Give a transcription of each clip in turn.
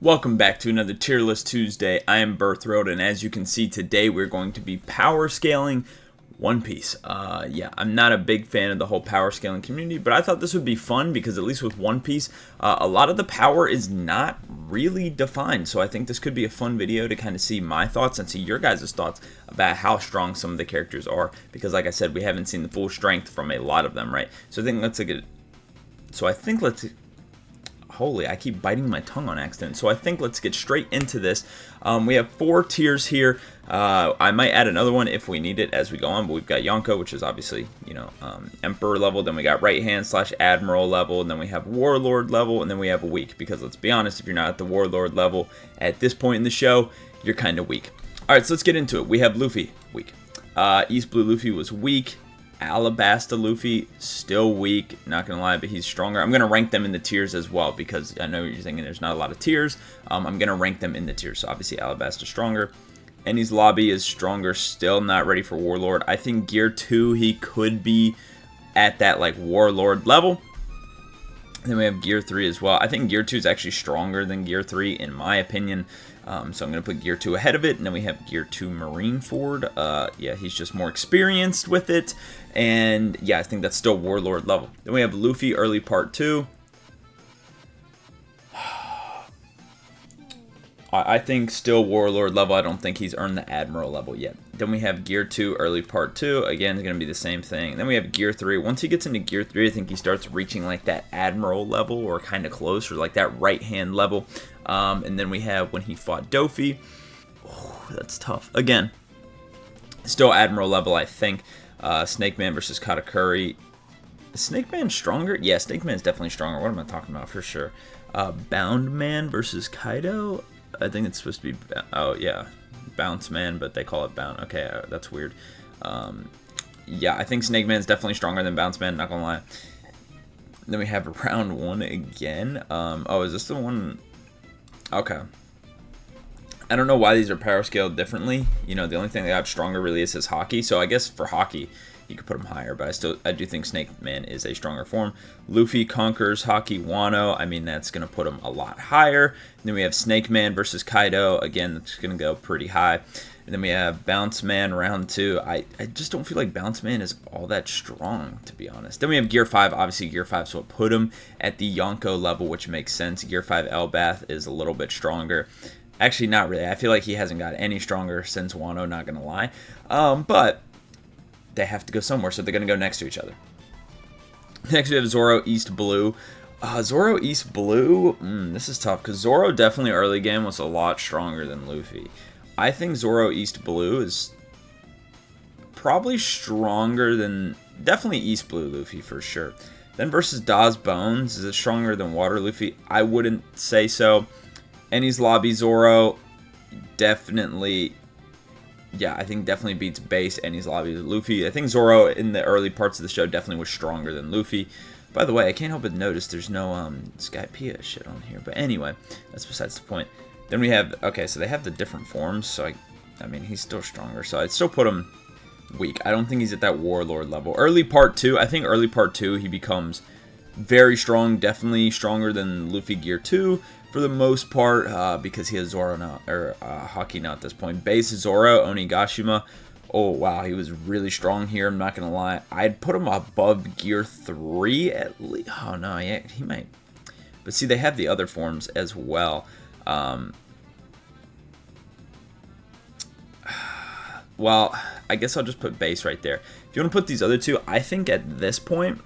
Welcome back to another Tier List Tuesday. I am Birthroad, and as you can see today, we're going to be power scaling One Piece. Yeah, I'm not a big fan of the whole power scaling community, but I thought this would be fun because at least with One Piece, a lot of the power is not really defined. So I think this could be a fun video to kind of see my thoughts and see your guys' thoughts about how strong some of the characters are. Because like I said, we haven't seen the full strength from a lot of them, right? So I think let's Holy, I keep biting my tongue on accident. So I think let's get straight into this. We have 4 tiers here. I might add another one if we need it as we go on, but we've got Yonko, which is obviously, Emperor level. Then we got right hand / Admiral level. And then we have Warlord level. And then we have weak. Because let's be honest, if you're not at the Warlord level at this point in the show, you're kind of weak. All right, so let's get into it. We have Luffy, weak. East Blue Luffy was weak. Alabasta Luffy, still weak, not gonna lie, but he's stronger. I'm gonna rank them in the tiers as well because I know you're thinking there's not a lot of tiers. I'm gonna rank them in the tiers. So obviously Alabasta stronger. Enies Lobby is stronger, still not ready for Warlord. I think Gear 2 he could be at that like Warlord level. Then we have Gear 3 as well. I think Gear 2 is actually stronger than Gear 3 in my opinion. So I'm going to put Gear 2 ahead of it. And then we have Gear 2 Marineford. Yeah, he's just more experienced with it. And yeah, I think that's still Warlord level. Then we have Luffy early part 2. I think still Warlord level. I don't think he's earned the Admiral level yet. Then we have Gear 2 early part 2. Again, it's going to be the same thing. Then we have Gear 3. Once he gets into Gear 3, I think he starts reaching like that Admiral level or kind of close or like that right hand level. And then we have when he fought Dofi. Oh, that's tough. Again, still Admiral level, I think. Snake Man versus Katakuri. Is Snake Man stronger? Yeah, Snake Man's definitely stronger. What am I talking about for sure? Bound Man versus Kaido. I think it's supposed to be, oh yeah, Bounce Man, but they call it Bound. Okay, that's weird. Yeah, I think Snake Man's definitely stronger than Bounce Man, not gonna lie. Then we have round 1 again. Oh, is this the one? Okay. I don't know why these are power scaled differently. The only thing that got stronger really is his Haki. So I guess for Haki, you could put him higher, but I do think Snake Man is a stronger form. Luffy conquers Haki Wano. I mean, that's going to put him a lot higher. And then we have Snake Man versus Kaido. Again, that's going to go pretty high. And then we have Bounce Man round 2. I just don't feel like Bounce Man is all that strong, to be honest. Then we have Gear 5. Obviously, Gear 5, so it put him at the Yonko level, which makes sense. Gear 5 Elbath is a little bit stronger. Actually, not really. I feel like he hasn't got any stronger since Wano, not going to lie. But they have to go somewhere, so they're going to go next to each other. Next, we have Zoro East Blue. Zoro East Blue, this is tough, because Zoro definitely early game was a lot stronger than Luffy. I think Zoro East Blue is probably stronger than, definitely East Blue Luffy for sure. Then versus Dawes Bones, is it stronger than Water Luffy? I wouldn't say so. Enies Lobby Zoro, definitely, yeah, I think definitely beats base Enies Lobby Luffy. I think Zoro in the early parts of the show definitely was stronger than Luffy. By the way, I can't help but notice there's no Skypiea shit on here. But anyway, that's besides the point. Then we have, okay, so they have the different forms. So, I mean, he's still stronger. So I'd still put him weak. I don't think he's at that Warlord level. Early part 2, I think early part 2 he becomes very strong. Definitely stronger than Luffy Gear 2. For the most part, because he has Zoro now, or Haki now at this point. Base Zoro, Onigashima. Oh, wow, he was really strong here, I'm not going to lie. I'd put him above Gear 3 at least. Oh, no, yeah, he might. But see, they have the other forms as well. Well, I guess I'll just put base right there. If you want to put these other two, I think at this point,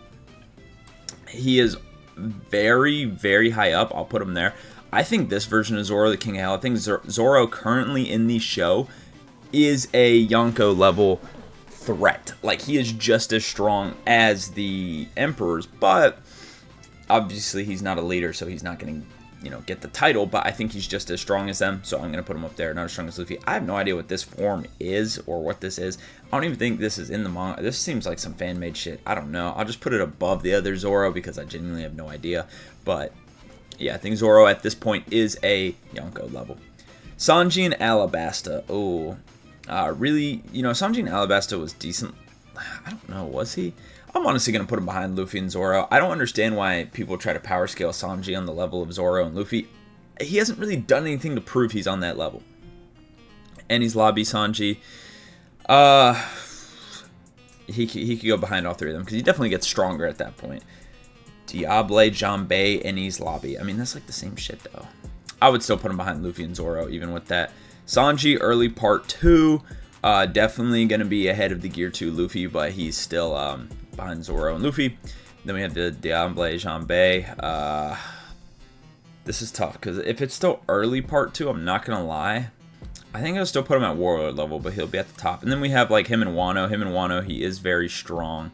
he is very, very high up. I'll put him there. I think this version of Zoro, the King of Hell, I think Zoro currently in the show is a Yonko level threat. Like, he is just as strong as the Emperors, but obviously he's not a leader, so he's not going to, get the title, but I think he's just as strong as them, so I'm going to put him up there, not as strong as Luffy. I have no idea what this form is or what this is. I don't even think this is in the manga. This seems like some fan-made shit. I don't know. I'll just put it above the other Zoro because I genuinely have no idea, but yeah, I think Zoro at this point is a Yonko level. Sanji and Alabasta. Oh, really, Sanji and Alabasta was decent. I don't know, was he? I'm honestly going to put him behind Luffy and Zoro. I don't understand why people try to power scale Sanji on the level of Zoro and Luffy. he hasn't really done anything to prove he's on that level. Enies Lobby, Sanji. He could go behind all three of them, because he definitely gets stronger at that point. Diable, Jimbe, Enies Lobby. I mean, that's like the same shit, though. I would still put him behind Luffy and Zoro, even with that. Sanji, early part 2. Definitely going to be ahead of the Gear 2 Luffy, but he's still behind Zoro and Luffy. Then we have the Diable, Jimbe. This is tough, because if it's still early part 2, I'm not going to lie, I think I'll still put him at warlord level, but he'll be at the top. And then we have like him and Wano. Him and Wano, he is very strong.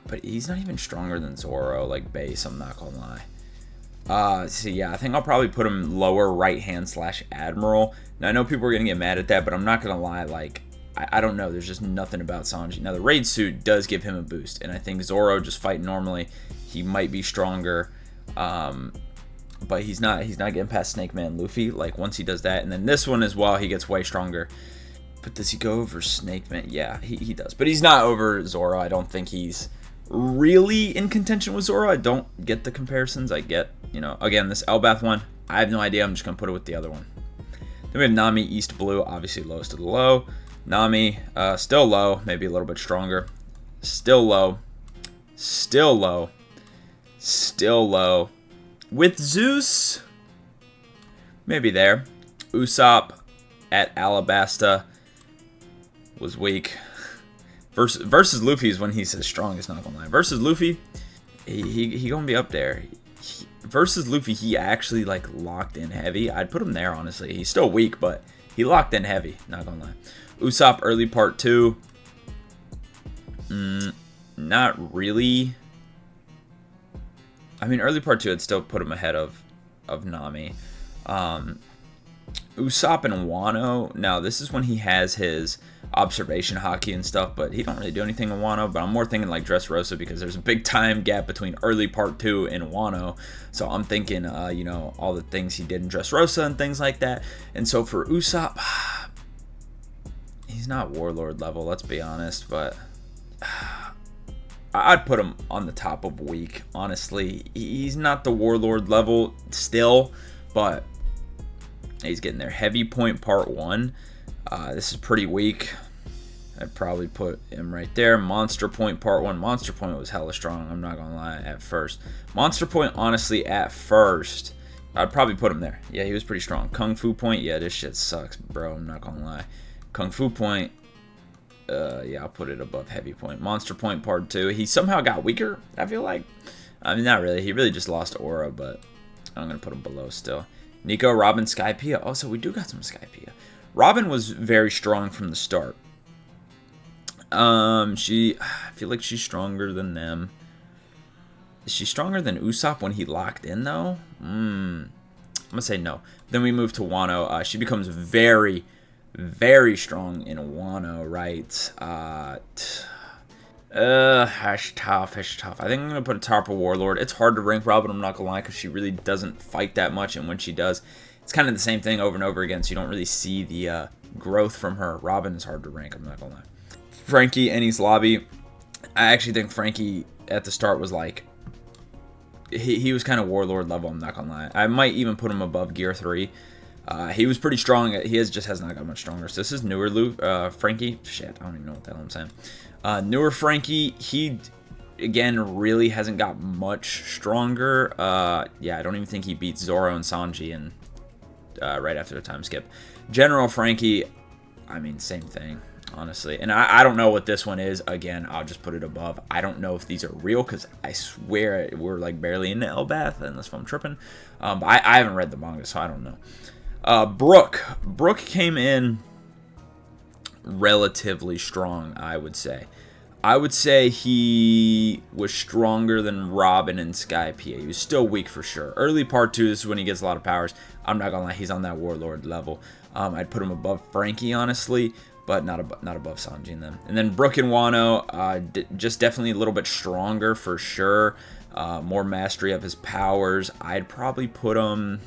But he's not even stronger than Zoro, like base, I'm not going to lie. So yeah, I think I'll probably put him lower right hand / Admiral. Now I know people are going to get mad at that, but I'm not going to lie, like, I don't know, there's just nothing about Sanji. Now the raid suit does give him a boost, and I think Zoro just fighting normally, he might be stronger. But he's not getting past Snake Man Luffy, like, once he does that. And then this one as well, he gets way stronger. But does he go over Snake Man? Yeah, he does. But he's not over Zoro. I don't think he's really in contention with Zoro. I don't get the comparisons. I get, you know, again, this Elbath one, I have no idea. I'm just going to put it with the other one. Then we have Nami, East Blue, obviously lowest of the low. Nami, still low, maybe a little bit stronger. Still low. Still low. Still low. With Zeus, maybe there. Usopp at Alabasta was weak. Versus Luffy is when he's his strongest, not gonna lie. Versus Luffy, he gonna be up there. Versus Luffy, he actually like locked in heavy. I'd put him there, honestly. He's still weak, but he locked in heavy, not gonna lie. Usopp early part 2. Not really. I mean, early part 2, I'd still put him ahead of Nami. Usopp and Wano. Now, this is when he has his observation hockey and stuff, but he don't really do anything in Wano. But I'm more thinking like Dressrosa, because there's a big time gap between early part 2 and Wano. So I'm thinking, you know, all the things he did in Dressrosa and things like that. And so for Usopp, he's not warlord level, let's be honest, but I'd put him on the top of weak, honestly. He's not the warlord level still, but he's getting there. Heavy point part 1. This is pretty weak. I'd probably put him right there. Monster point part 1. Monster point was hella strong, I'm not gonna lie, at first. Monster point, honestly, at first, I'd probably put him there. Yeah, he was pretty strong. Kung Fu point, yeah, this shit sucks, bro, I'm not gonna lie. Kung Fu point, yeah, I'll put it above heavy point. Monster point part 2. He somehow got weaker, I feel like. I mean, not really. He really just lost aura, but I'm going to put him below still. Nico, Robin, Skypiea. Oh, so we do got some Skypiea. Robin was very strong from the start. I feel like she's stronger than them. Is she stronger than Usopp when he locked in, though? I'm going to say no. Then we move to Wano. She becomes very, very strong in Wano, right? It's tough. I think I'm going to put a top of Warlord. It's hard to rank Robin, I'm not going to lie, because she really doesn't fight that much, and when she does, it's kind of the same thing over and over again, so you don't really see the growth from her. Robin is hard to rank, I'm not going to lie. Franky, Enies Lobby. I actually think Franky at the start was like, he was kind of Warlord level, I'm not going to lie. I might even put him above Gear 3. He was pretty strong. He just has not got much stronger. So this is newer Franky. Shit, I don't even know what the hell I'm saying. Newer Franky, he, again, really hasn't got much stronger. Yeah, I don't even think he beats Zoro and Sanji and right after the time skip. General Franky, I mean, same thing, honestly. And I don't know what this one is. Again, I'll just put it above. I don't know if these are real, because I swear we're like barely in Elbath, unless I'm tripping. But I haven't read the manga, so I don't know. Brook came in relatively strong, I would say. I would say he was stronger than Robin and Skypiea. He was still weak for sure. Early part 2, this is when he gets a lot of powers. I'm not gonna lie, he's on that Warlord level. I'd put him above Franky, honestly, but not above Sanji and them. And then Brook and Wano, just definitely a little bit stronger for sure. More mastery of his powers. I'd probably put him...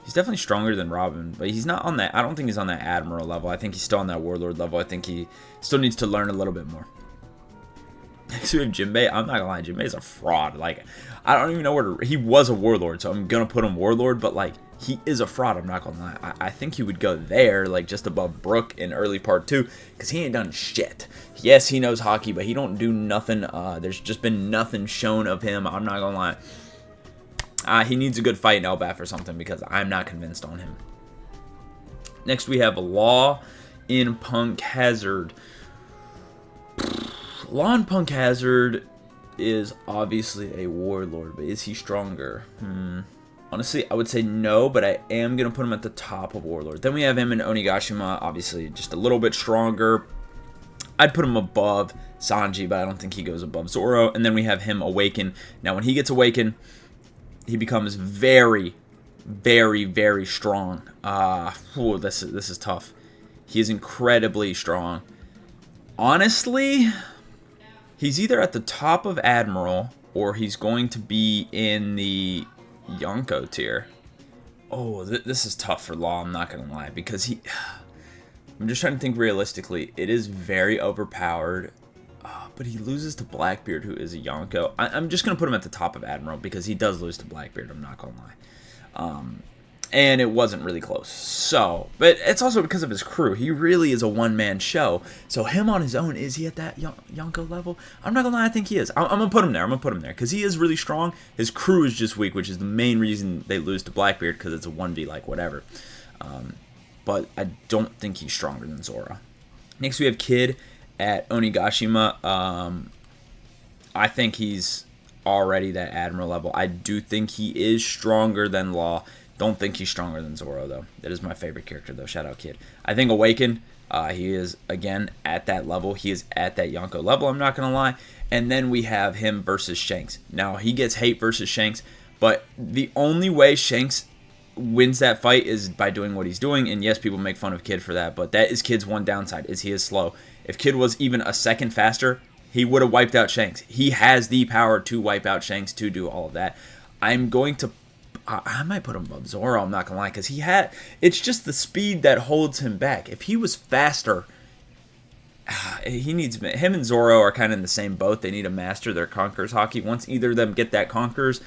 He's definitely stronger than Robin, but he's not on that... I don't think he's on that Admiral level. I think he's still on that Warlord level. I think he still needs to learn a little bit more. Next we have Jimbe. I'm not gonna lie, Jimbe's a fraud. Like, I don't even know where he was a warlord, so I'm gonna put him warlord, but like, he is a fraud, I'm not gonna lie. I think he would go there, like just above Brook in early part 2, because he ain't done shit. Yes, he knows hockey, but he don't do nothing. There's just been nothing shown of him, I'm not gonna lie. He needs a good fight in Elbaf or something, because I'm not convinced on him. Next we have Law in Punk Hazard. Law in Punk Hazard is obviously a warlord, but is he stronger? Honestly, I would say no, but I am going to put him at the top of warlord. Then we have him in Onigashima, obviously just a little bit stronger. I'd put him above Sanji, but I don't think he goes above Zoro. And then we have him Awaken. Now, when he gets Awakened, he becomes very, very, very strong. This is tough. He is incredibly strong. Honestly, he's either at the top of Admiral or he's going to be in the Yonko tier. Oh, this is tough for Law, I'm not going to lie, because I'm just trying to think realistically. It is very overpowered, but he loses to Blackbeard, who is a Yonko. I'm just going to put him at the top of Admiral because he does lose to Blackbeard, I'm not going to lie. And it wasn't really close. So, but it's also because of his crew. He really is a one-man show. So him on his own, is he at that Yonko level? I'm not gonna lie, I think he is. I'm gonna put him there. I'm gonna put him there because he is really strong. His crew is just weak, which is the main reason they lose to Blackbeard, because it's a 1v like whatever. But I don't think he's stronger than Zoro. Next we have Kid at Onigashima. I think he's already that Admiral level. I do think he is stronger than Law. Don't think he's stronger than Zoro, though. That is my favorite character, though. Shout out, Kid. I think Awaken, he is, again, at that level. He is at that Yonko level, I'm not going to lie. And then we have him versus Shanks. Now, he gets hate versus Shanks, but the only way Shanks wins that fight is by doing what he's doing. And yes, people make fun of Kid for that, but that is Kid's one downside, is he is slow. If Kid was even a second faster, he would have wiped out Shanks. He has the power to wipe out Shanks, to do all of that. I'm going to... I might put him above Zoro, I'm not going to lie, because it's just the speed that holds him back. If he was faster, him and Zoro are kind of in the same boat. They need to master their Conquerors hockey. Once either of them get that Conquerors,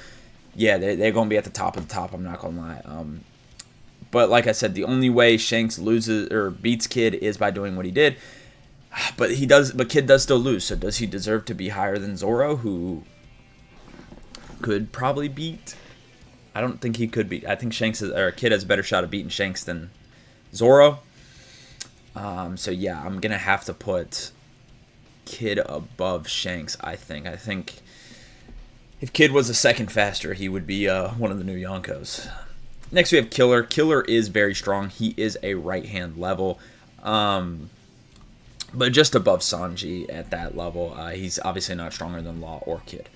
yeah, they're going to be at the top of the top, I'm not going to lie. But like I said, the only way Shanks loses or beats Kid is by doing what he did. But Kid does still lose, so does he deserve to be higher than Zoro, who could probably beat... I don't think he could beat. I think Kid has a better shot of beating Shanks than Zoro. So yeah, I'm gonna have to put Kid above Shanks. I think if Kid was a second faster, he would be one of the new Yonkos. Next we have Killer. Killer is very strong. He is a right hand level, but just above Sanji at that level. He's obviously not stronger than Law or Kid.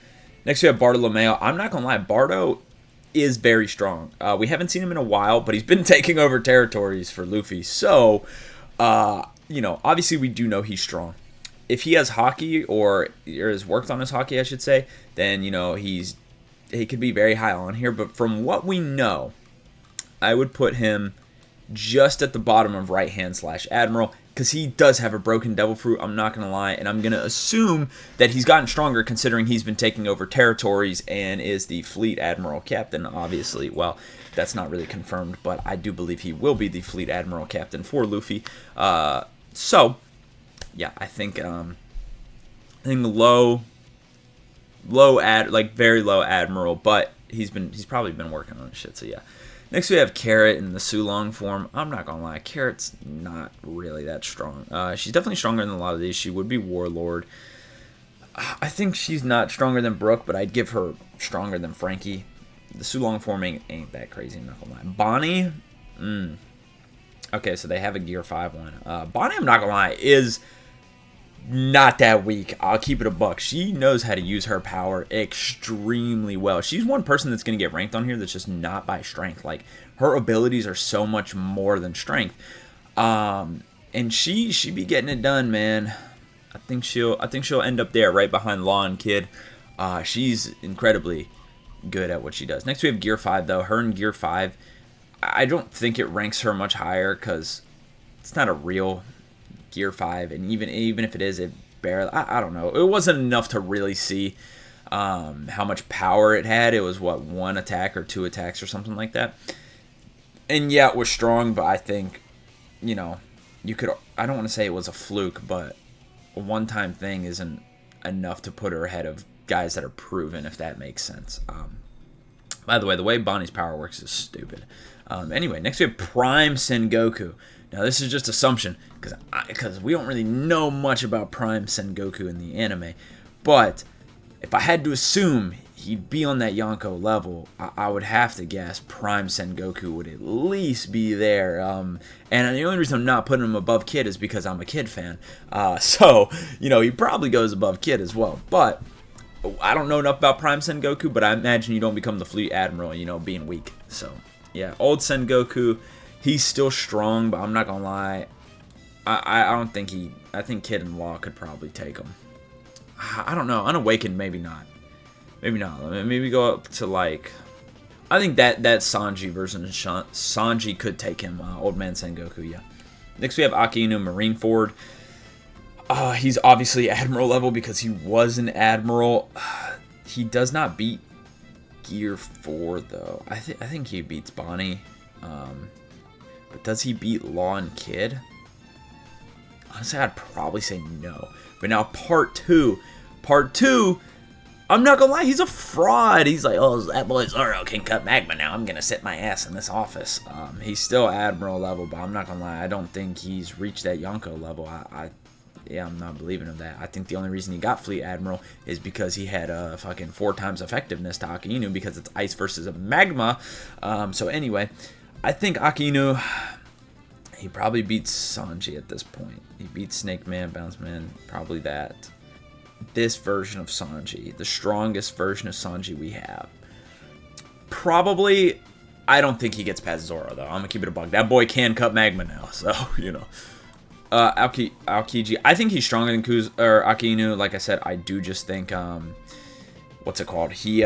Next we have Bartolomeo. I'm not gonna lie, Bardo is very strong. We haven't seen him in a while, but he's been taking over territories for Luffy. So, obviously we do know he's strong. If he has hockey or has worked on his hockey, I should say, then, he could be very high on here. But from what we know, I would put him just at the bottom of right-hand/Admiral, because he does have a broken devil fruit, I'm not going to lie, and I'm going to assume that he's gotten stronger considering he's been taking over territories and is the Fleet Admiral Captain, obviously. Well, that's not really confirmed, but I do believe he will be the Fleet Admiral Captain for Luffy. So, yeah, I think very low Admiral, but he's probably been working on his shit, so yeah. Next we have Carrot in the Sulong form. I'm not going to lie, Carrot's not really that strong. She's definitely stronger than a lot of these. She would be Warlord. I think she's not stronger than Brook, but I'd give her stronger than Franky. The Sulong form ain't that crazy, I'm not going to lie. Bonnie? Okay, so they have a Gear 5 one. Bonnie, I'm not going to lie, is not that weak. I'll keep it a buck. She knows how to use her power extremely well. She's one person that's going to get ranked on here that's just not by strength. Like, her abilities are so much more than strength. And she be getting it done, man. I think she'll end up there right behind Law and Kid. She's incredibly good at what she does. Next we have Gear 5 though. Her in Gear 5, I don't think it ranks her much higher because it's not a real Gear 5, and even if it is, barely. I don't know. It wasn't enough to really see how much power it had. It was, what, 1 attack or 2 attacks or something like that. And yeah, it was strong, but I think, you know, you could, I don't want to say it was a fluke, but a one-time thing isn't enough to put her ahead of guys that are proven, if that makes sense. By the way Bonnie's power works is stupid. Anyway, next we have Prime Sengoku. Now, this is just assumption, because we don't really know much about Prime Sengoku in the anime. But if I had to assume he'd be on that Yonko level, I would have to guess Prime Sengoku would at least be there. And the only reason I'm not putting him above Kid is because I'm a Kid fan. So, you know, he probably goes above Kid as well. But I don't know enough about Prime Sengoku, but I imagine you don't become the Fleet Admiral, you know, being weak. So, yeah, old Sengoku, he's still strong, but I'm not going to lie. I don't think I think Kid and Law could probably take him. I don't know. Unawakened, maybe not. Maybe not. Maybe go up to, like, I think that Sanji version of Sanji could take him. Old Man Sengoku, yeah. Next we have Aki Inu Marineford. He's obviously Admiral level because he was an Admiral. He does not beat Gear 4, though. I think he beats Bonnie. But does he beat Law and Kid? Honestly, I'd probably say no. But now Part 2, I'm not gonna lie, he's a fraud. He's like, oh, that boy Zoro can cut magma now. I'm gonna sit my ass in this office. He's still Admiral level, but I'm not gonna lie, I don't think he's reached that Yonko level. Yeah, I'm not believing of that. I think the only reason he got Fleet Admiral is because he had fucking 4 times effectiveness to Aki Inu because it's ice versus a magma. So anyway, I think Aki Inu, he probably beats Sanji at this point. He beats Snake Man, Bounce Man, probably that. This version of Sanji, the strongest version of Sanji we have. Probably, I don't think he gets past Zoro, though. I'm going to keep it a bug. That boy can cut magma now, so, you know. Aokiji, I think he's stronger than Aki Inu. Like I said, I do just think, what's it called? He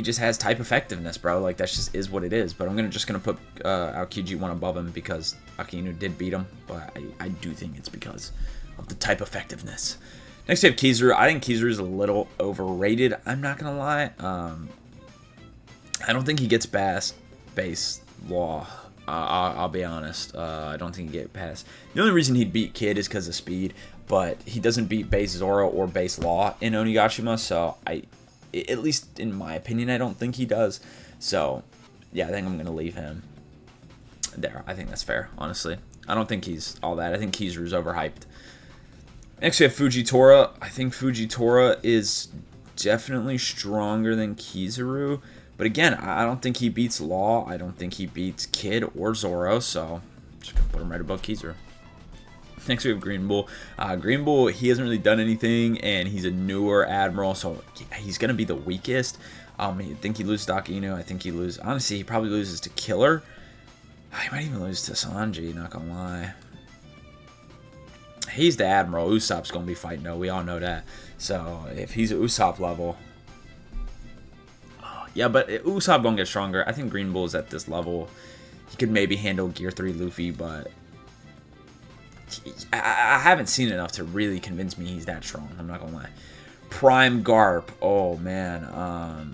just has type effectiveness, bro. Like, that just is what it is. But I'm just going to put Aokiji 1 above him because Aki Inu did beat him. But I do think it's because of the type effectiveness. Next we have Kizaru. I think Kizaru is a little overrated. I'm not going to lie. I don't think he gets past base Law. I'll be honest. I don't think he get past. The only reason he'd beat Kid is because of speed, but he doesn't beat base Zoro or base Law in Onigashima. So at least in my opinion, I don't think he does. So yeah, I think I'm gonna leave him there. I think that's fair, honestly. I don't think he's all that. I think Kizaru's overhyped. Next we have Fujitora. I think Fujitora is definitely stronger than Kizaru. But again, I don't think he beats Law. I don't think he beats Kid or Zoro. So, just going to put him right above Kizaru. Next, we have Green Bull. Green Bull, he hasn't really done anything, and he's a newer Admiral. So, he's going to be the weakest. I think he loses to Aki Inu. I think he loses. Honestly, he probably loses to Killer. He might even lose to Sanji, not going to lie. He's the Admiral. Usopp's going to be fighting, though. We all know that. So, if he's at Usopp level... Yeah, but Usopp don't get stronger. I think Green Bull is at this level. He could maybe handle Gear 3 Luffy, but... I haven't seen enough to really convince me he's that strong. I'm not going to lie. Prime Garp. Oh, man.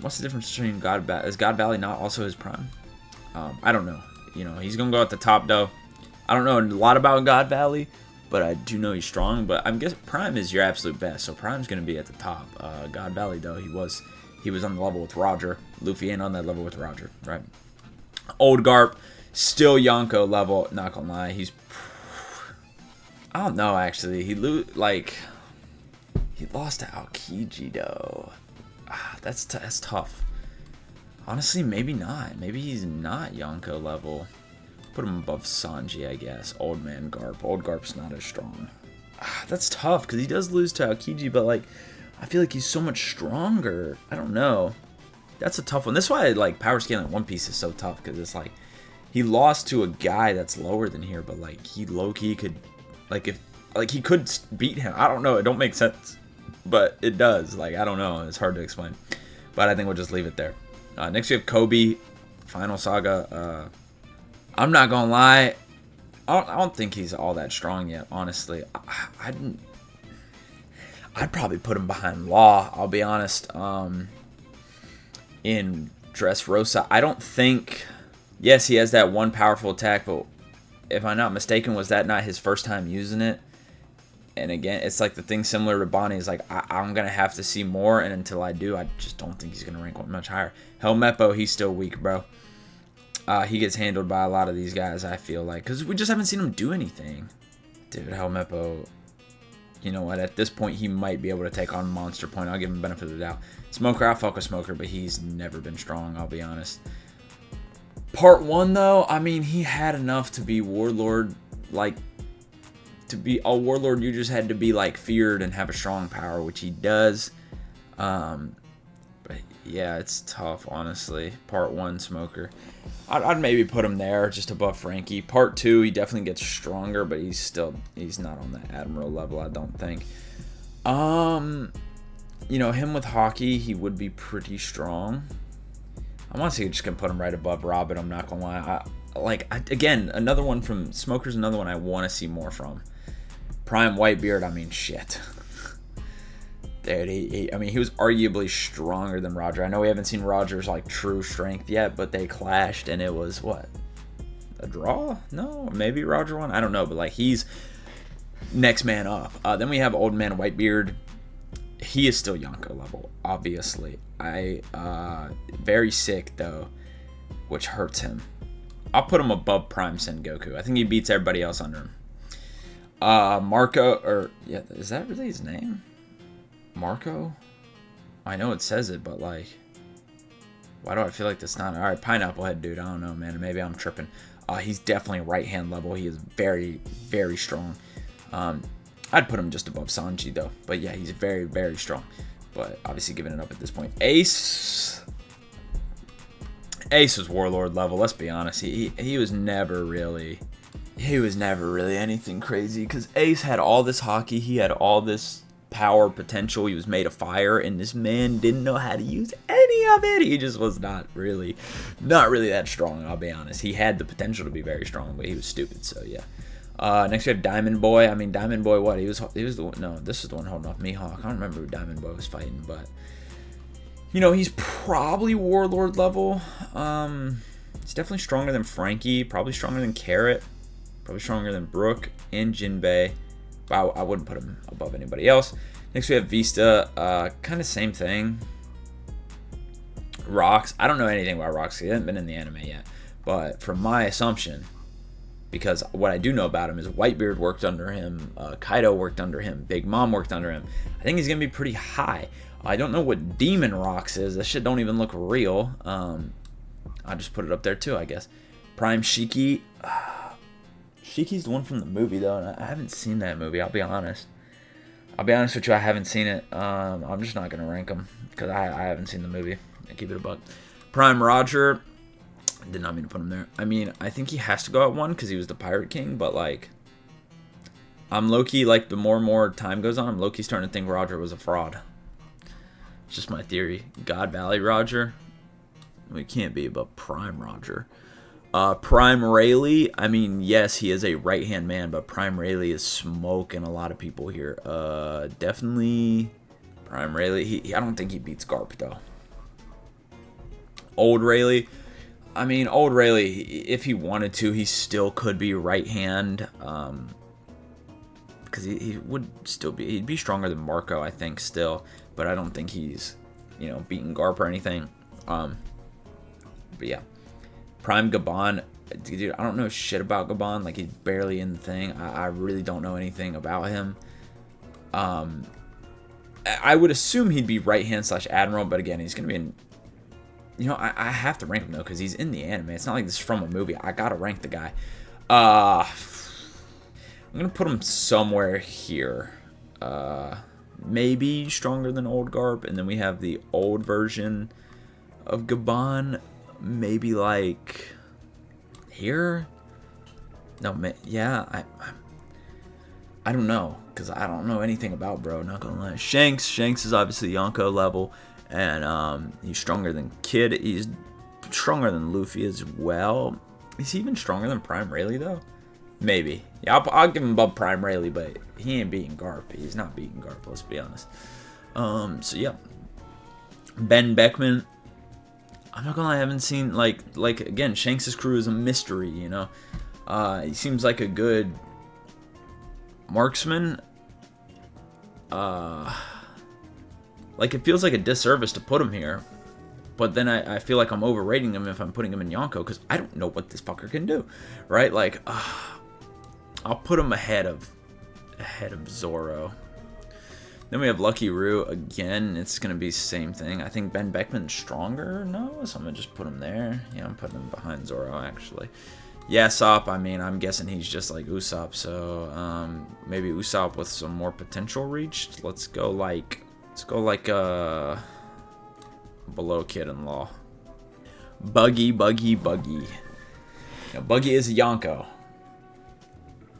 What's the difference between God Valley? Is God Valley not also his Prime? I don't know. You know, he's going to go at the top, though. I don't know a lot about God Valley, but I do know he's strong. But I'm guessing Prime is your absolute best, so Prime's going to be at the top. God Valley, though, he was on the level with Roger. Luffy ain't on that level with Roger, right? Old Garp, still Yonko level. Not gonna lie, he's... I don't know, actually. He lost to Aokiji, though. That's tough. Honestly, maybe not. Maybe he's not Yonko level. Put him above Sanji, I guess. Old Man Garp. Old Garp's not as strong. That's tough, because he does lose to Aokiji, but, like... I feel like he's so much stronger. I don't know. That's a tough one. That's why like power scaling One Piece is so tough, because it's like he lost to a guy that's lower than here, but like he low-key could he could beat him. I don't know. It don't make sense, but it does. Like I don't know. It's hard to explain. But I think we'll just leave it there. Next we have Kobe, Final Saga. I'm not gonna lie. I don't think he's all that strong yet. Honestly, I'd probably put him behind Law, I'll be honest. In Dressrosa, I don't think... Yes, he has that one powerful attack, but if I'm not mistaken, was that not his first time using it? And again, it's like the thing similar to Bonnie is like, I'm going to have to see more, and until I do, I just don't think he's going to rank much higher. Helmeppo, he's still weak, bro. He gets handled by a lot of these guys, I feel like, because we just haven't seen him do anything. Dude, Helmeppo, you know what, at this point, he might be able to take on Monster Point. I'll give him benefit of the doubt. Smoker, I'll fuck with Smoker, but he's never been strong, I'll be honest. Part 1, though, I mean, he had enough to be Warlord, like... To be a Warlord, you just had to be like feared and have a strong power, which he does. But yeah, it's tough, honestly. Part 1, Smoker, I'd maybe put him there, just above Franky. Part 2, he definitely gets stronger, but he's not on the Admiral level, I don't think. You know, him with Hockey, he would be pretty strong. I'm honestly just gonna put him right above Robin. I'm not gonna lie. Again, another one from Smoker's another one I want to see more from. Prime Whitebeard, I mean, shit. Dude, I mean, he was arguably stronger than Roger. I know we haven't seen Roger's, like, true strength yet, but they clashed, and it was, what? A draw? No, maybe Roger won? I don't know, but, like, he's next man up. Then we have Old Man Whitebeard. He is still Yonko level, obviously. Very sick, though, which hurts him. I'll put him above Prime Sengoku. I think he beats everybody else under him. Marco, or, yeah, is that really his name? Marco? I know it says it, but, like, why do I feel like that's not? Alright, Pineapple Head, dude. I don't know, man. Maybe I'm tripping. He's definitely right-hand level. He is very, very strong. I'd put him just above Sanji, though. But, yeah, he's very, very strong. But, obviously, giving it up at this point. Ace was Warlord level, let's be honest. He was never really... He was never really anything crazy, because Ace had all this hockey, he had all this power potential, he was made of fire, and this man didn't know how to use any of it. He just was not really that strong, I'll be honest. He had the potential to be very strong, but he was stupid, so yeah. Next we have Diamond Boy. I mean, Diamond Boy, what? He was the one, no, this is the one holding off Mihawk. I don't remember who Diamond Boy was fighting, but, you know, he's probably Warlord level. He's definitely stronger than Franky, probably stronger than Carrot. Probably stronger than Brook and Jimbe. But I wouldn't put him above anybody else. Next we have Vista. Kind of same thing. Rox. I don't know anything about Rox. He hasn't been in the anime yet. But from my assumption, because what I do know about him is Whitebeard worked under him. Kaido worked under him. Big Mom worked under him. I think he's going to be pretty high. I don't know what Demon Rox is. That shit don't even look real. I'll just put it up there too, I guess. Prime Shiki. Shiki's the one from the movie, though, and I haven't seen that movie, I'll be honest. I'll be honest with you, I haven't seen it. I'm just not going to rank him, because I haven't seen the movie. I keep it a buck. Prime Roger, did not mean to put him there. I mean, I think he has to go at 1, because he was the Pirate King, but, like, I'm low-key, like, the more and more time goes on, I'm low-key starting to think Roger was a fraud. It's just my theory. God Valley Roger, we can't be above Prime Roger. Prime Rayleigh, I mean, yes, he is a right-hand man, but Prime Rayleigh is smoking a lot of people here. Definitely Prime Rayleigh. I don't think he beats Garp, though. Old Rayleigh, I mean, Old Rayleigh, if he wanted to, he still could be right-hand. Because he would still be, he'd be stronger than Marco, I think, still. But I don't think he's, you know, beating Garp or anything. But yeah. Prime Gabon, dude, I don't know shit about Gabon. Like, he's barely in the thing. I really don't know anything about him. I would assume he'd be right-hand / Admiral, but again, he's going to be in... You know, I have to rank him, though, because he's in the anime. It's not like this is from a movie. I got to rank the guy. I'm going to put him somewhere here. Maybe stronger than Old Garp, and then we have the old version of Gabon. Maybe like here? No, yeah, I don't know, because I don't know anything about bro, not gonna lie. Shanks is obviously Yonko level, and he's stronger than Kid. He's stronger than Luffy as well. Is he even stronger than Prime Rayleigh, though? Maybe. Yeah, I'll give him above Prime Rayleigh, but he ain't beating Garp. He's not beating Garp, let's be honest. So, yeah. Ben Beckman. I'm not gonna lie, I haven't seen, like again, Shanks' crew is a mystery, you know? He seems like a good marksman. Like, it feels like a disservice to put him here. But then I feel like I'm overrating him if I'm putting him in Yonko, because I don't know what this fucker can do, right? Like, I'll put him ahead of Zoro. Then we have Lucky Roo again. It's gonna be the same thing. I think Ben Beckman's stronger. No, so I'm gonna just put him there. Yeah, I'm putting him behind Zoro actually. Yeah, Usopp. I mean, I'm guessing he's just like Usopp. So maybe Usopp with some more potential reach. Let's go like below Kid-in-Law. Buggy. Now, Buggy is a Yonko,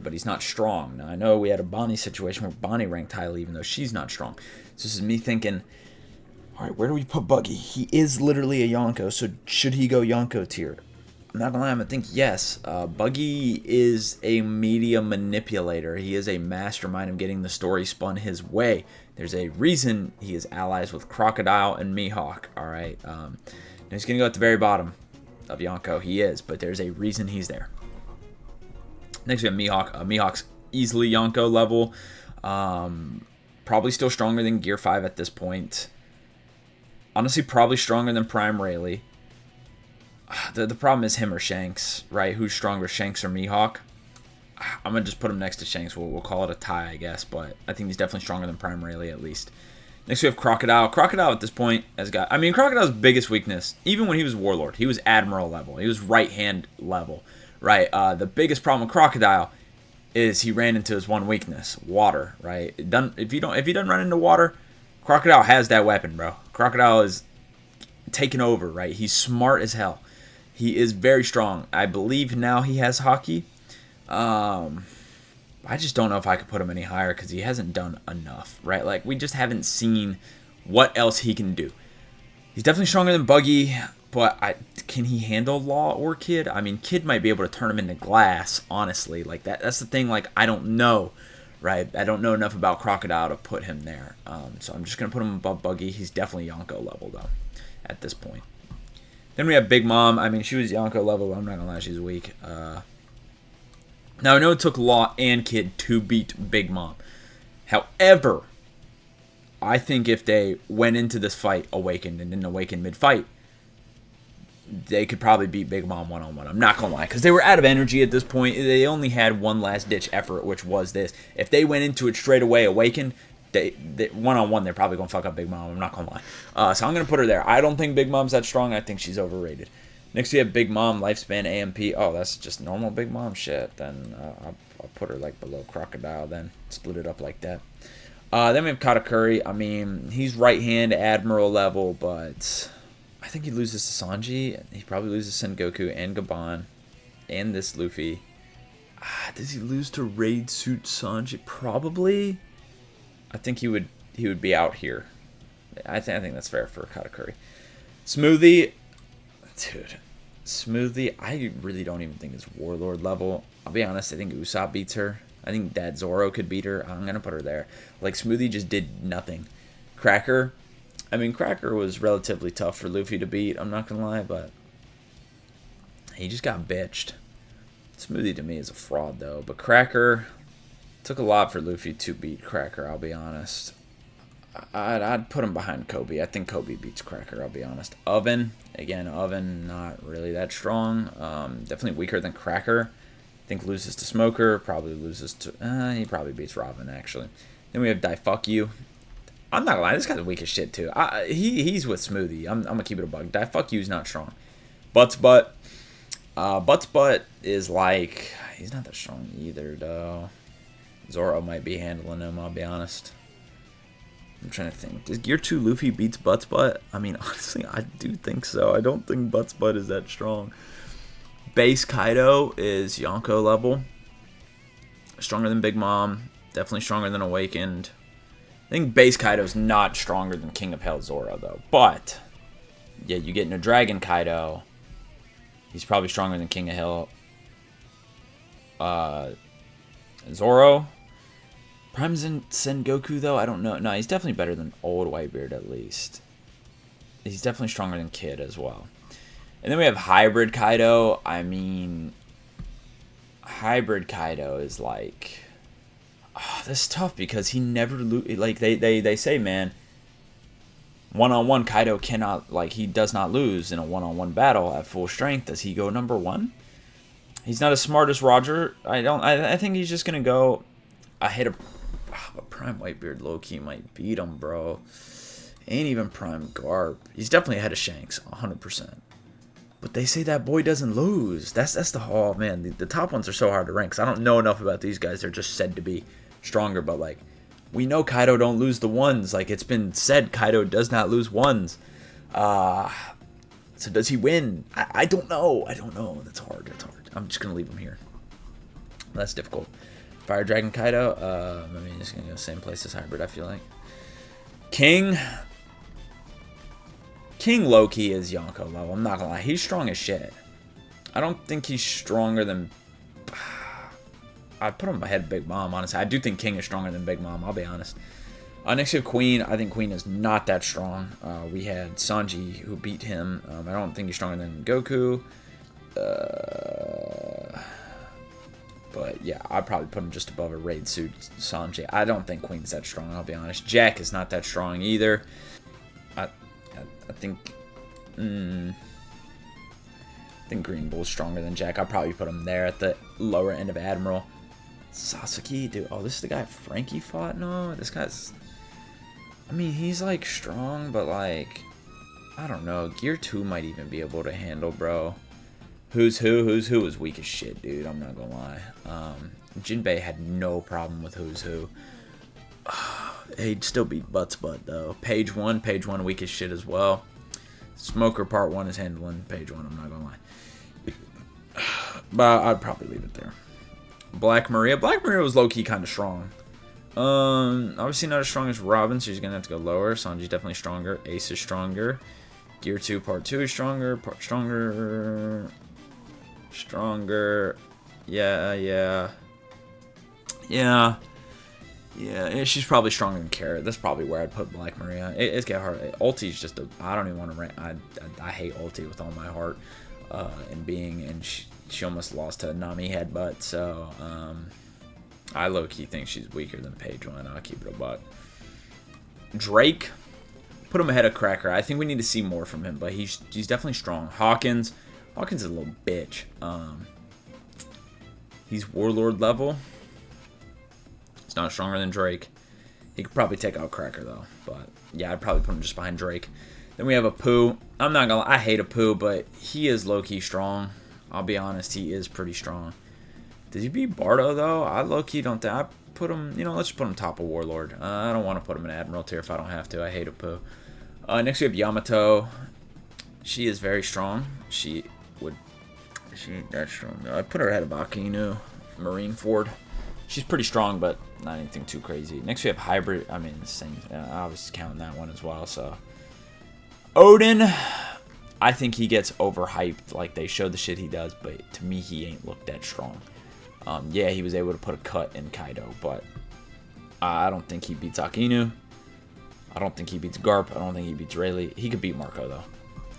but he's not strong. Now, I know we had a Bonnie situation where Bonnie ranked highly even though she's not strong. So this is me thinking, all right, where do we put Buggy? He is literally a Yonko, so should he go Yonko tier? I'm not gonna lie, I'm gonna think yes. Buggy is a media manipulator. He is a mastermind of getting the story spun his way. There's a reason he is allies with Crocodile and Mihawk, alright? He's going to go at the very bottom of Yonko. He is, but there's a reason he's there. Next we have Mihawk. Mihawk's easily Yonko level. Probably still stronger than Gear 5 at this point. Honestly, probably stronger than Prime Rayleigh. The problem is him or Shanks, right? Who's stronger, Shanks or Mihawk? I'm going to just put him next to Shanks. We'll call it a tie, I guess. But I think he's definitely stronger than Prime Rayleigh, at least. Next, we have Crocodile. Crocodile, at this point, has got... I mean, Crocodile's biggest weakness, even when he was Warlord, he was Admiral level. He was right-hand level, right? The biggest problem with Crocodile is he ran into his one weakness, water, right? If he doesn't run into water, Crocodile has that weapon, bro. Crocodile is taking over, right? He's smart as hell. He is very strong. I believe now he has Haki. I just don't know if I could put him any higher because he hasn't done enough, right? Like, we just haven't seen what else he can do. He's definitely stronger than Buggy, but can he handle Law or Kid? I mean, Kid might be able to turn him into glass, honestly. Like, that's the thing, like, I don't know, right? I don't know enough about Crocodile to put him there. So I'm just going to put him above Buggy. He's definitely Yonko level, though, at this point. Then we have Big Mom. I mean, she was Yonko level, but I'm not going to lie, she's weak. Now, I know it took Law and Kid to beat Big Mom. However, I think if they went into this fight awakened and didn't awaken mid-fight, they could probably beat Big Mom one-on-one. I'm not going to lie, because they were out of energy at this point. They only had one last-ditch effort, which was this. If they went into it straight away awakened, they one-on-one, they're probably going to fuck up Big Mom. I'm not going to lie. So I'm going to put her there. I don't think Big Mom's that strong. I think she's overrated. Next, we have Big Mom, Lifespan, AMP. Oh, that's just normal Big Mom shit. Then I'll put her like below Crocodile then. Split it up like that. Then we have Katakuri. I mean, he's right-hand Admiral level, but I think he loses to Sanji. He probably loses to Sengoku and Gaban and this Luffy. Does he lose to Raid Suit Sanji? Probably. I think he would be out here. I think that's fair for Katakuri. Smoothie. Dude, Smoothie, I really don't even think it's Warlord level. I'll be honest, I think Usopp beats her. I think that Zoro could beat her. I'm going to put her there. Like, Smoothie just did nothing. Cracker, I mean, Cracker was relatively tough for Luffy to beat, I'm not going to lie, but he just got bitched. Smoothie to me is a fraud, though. But Cracker, took a lot for Luffy to beat Cracker, I'll be honest. I'd put him behind Kobe. I think Kobe beats Cracker, I'll be honest. Oven, again, Oven, not really that strong. Definitely weaker than Cracker. I think loses to Smoker, probably loses to... he probably beats Robin, actually. Then we have Die Fuck You. I'm not gonna lie, this guy's weak as shit, too. He's with Smoothie. I'm gonna keep it a bug. Die Fuck You's not strong. Butts Butt is like... He's not that strong either, though. Zoro might be handling him, I'll be honest. I'm trying to think. Does Gear 2 Luffy beats Butts Butt? I mean, honestly, I do think so. I don't think Butts Butt is that strong. Base Kaido is Yonko level. Stronger than Big Mom. Definitely stronger than Awakened. I think Base Kaido's not stronger than King of Hell Zoro, though. But, yeah, you get into Dragon Kaido. He's probably stronger than King of Hell. Zoro. Prime Sengoku, though, I don't know. No, he's definitely better than old Whitebeard, at least. He's definitely stronger than Kid as well. And then we have Hybrid Kaido. I mean, Hybrid Kaido is like... Oh, this is tough because he never... Like, they say, man, one-on-one Kaido cannot... Like, he does not lose in a one-on-one battle at full strength. Does he go number 1? He's not as smart as Roger. I think he's just going to go ahead of... But Prime Whitebeard low-key might beat him, bro. Ain't even Prime Garp. He's definitely ahead of Shanks, 100%. But they say that boy doesn't lose. That's the haul, man. The top ones are so hard to rank, because I don't know enough about these guys. They're just said to be stronger, but, like, we know Kaido don't lose the ones. Like, it's been said Kaido does not lose ones. So does he win? I don't know. I don't know. That's hard. That's hard. I'm just going to leave him here. That's difficult. Fire Dragon Kaido. I mean, he's going to go the same place as Hybrid, I feel like. King low-key is Yonko level. I'm not going to lie. He's strong as shit. I don't think he's stronger than... I'd put him ahead of Big Mom, honestly. I do think King is stronger than Big Mom, I'll be honest. Next we have Queen. I think Queen is not that strong. We had Sanji, who beat him. I don't think he's stronger than Goku. But yeah, I'd probably put him just above a raid suit Sanji. I don't think Queen's that strong, I'll be honest. Jack is not that strong either. I think... I think Green Bull's stronger than Jack. I'd probably put him there at the lower end of Admiral. Sasuke, dude. Oh, this is the guy Franky fought? No, this guy's... I mean, he's, like, strong, but, like... I don't know. Gear 2 might even be able to handle, bro. Who's who is weak as shit, dude. I'm not gonna lie. Jinbei had no problem with who's who. He'd still beat Butt's butt, though. Page 1 weak as shit as well. Smoker Part 1 is handling Page 1, I'm not gonna lie. But I'd probably leave it there. Black Maria. Black Maria was low-key kind of strong. Obviously not as strong as Robin, so he's gonna have to go lower. Sanji's definitely stronger. Ace is stronger. Gear 2 Part 2 is stronger. Stronger. Yeah, she's probably stronger than Carrot. That's probably where I'd put Black Maria. It's get hard. Ulti's just a... I don't even want to rank... I hate Ulti with all my heart. And she almost lost to Nami Headbutt, so... I low-key think she's weaker than Page 1. I'll keep it a buck. Drake. Put him ahead of Cracker. I think we need to see more from him, but he's definitely strong. Hawkins is a little bitch. He's Warlord level. He's not stronger than Drake. He could probably take out Cracker, though. But, yeah, I'd probably put him just behind Drake. Then we have a Pooh. I'm not gonna lie, I hate a Pooh, but he is low-key strong. I'll be honest, he is pretty strong. Did he beat Bardo, though? I low-key don't think... I put him... You know, let's just put him top of Warlord. I don't want to put him in Admiral tier if I don't have to. I hate a Pooh. Next we have Yamato. She is very strong. She ain't that strong. I put her ahead of Akinu, Marineford. She's pretty strong, but not anything too crazy. Next we have Hybrid. I mean, the same. I was counting that one as well. So Odin, I think he gets overhyped. Like, they showed the shit he does, but to me, he ain't looked that strong. Yeah, he was able to put a cut in Kaido, but I don't think he beats Akinu. I don't think he beats Garp. I don't think he beats Rayleigh. He could beat Marco, though.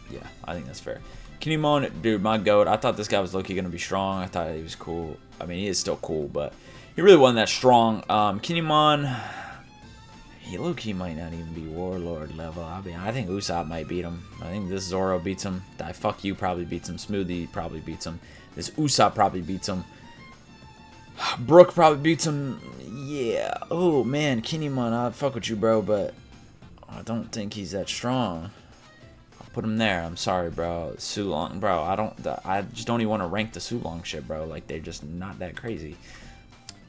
Yeah, I think that's fair. Kinemon, dude, my goat. I thought this guy was low-key going to be strong. I thought he was cool. I mean, he is still cool, but he really wasn't that strong. Kinemon, he low-key might not even be Warlord level. I think Usopp might beat him. I think this Zoro beats him. Fuck You probably beats him. Smoothie probably beats him. This Usopp probably beats him. Brook probably beats him. Yeah. Oh, man, Kinemon, I fuck with you, bro, but I don't think he's that strong. Put him there. I'm sorry, bro. Sulong, bro. I just don't even want to rank the Sulong shit, bro. Like, they're just not that crazy.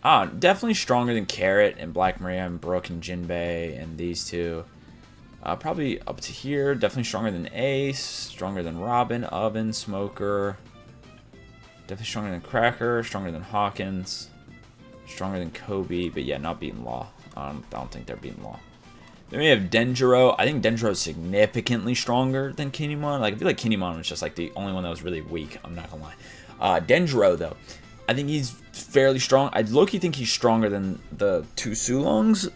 Definitely stronger than Carrot and Black Maria and Brook and Jinbei and these two. Probably up to here. Definitely stronger than Ace. Stronger than Robin, Oven, Smoker. Definitely stronger than Cracker. Stronger than Hawkins. Stronger than Kobe. But yeah, not beating Law. I don't think they're beating Law. Then we have Denjiro. I think Denjiro is significantly stronger than Kinemon. Like, I feel like Kinemon was just like the only one that was really weak. I'm not gonna lie. Denjiro, though, I think he's fairly strong. I low-key think he's stronger than the two Sulongs.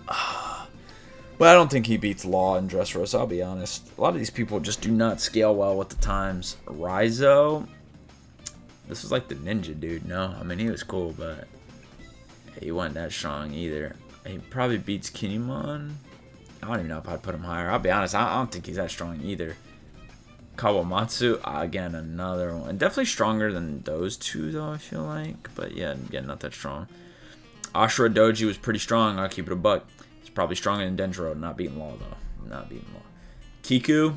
But I don't think he beats Law and Dressrosa, I'll be honest. A lot of these people just do not scale well with the times. Raizo, this was like the ninja dude, no? I mean, he was cool, but he wasn't that strong either. He probably beats Kinemon. I don't even know if I'd put him higher. I'll be honest, I don't think he's that strong either. Kawamatsu, again, another one. Definitely stronger than those two, though, I feel like. But yeah, again, not that strong. Ashura Doji was pretty strong. I'll keep it a buck. He's probably stronger than Denjiro. Not beating Law, though. Not beating Law. Kiku,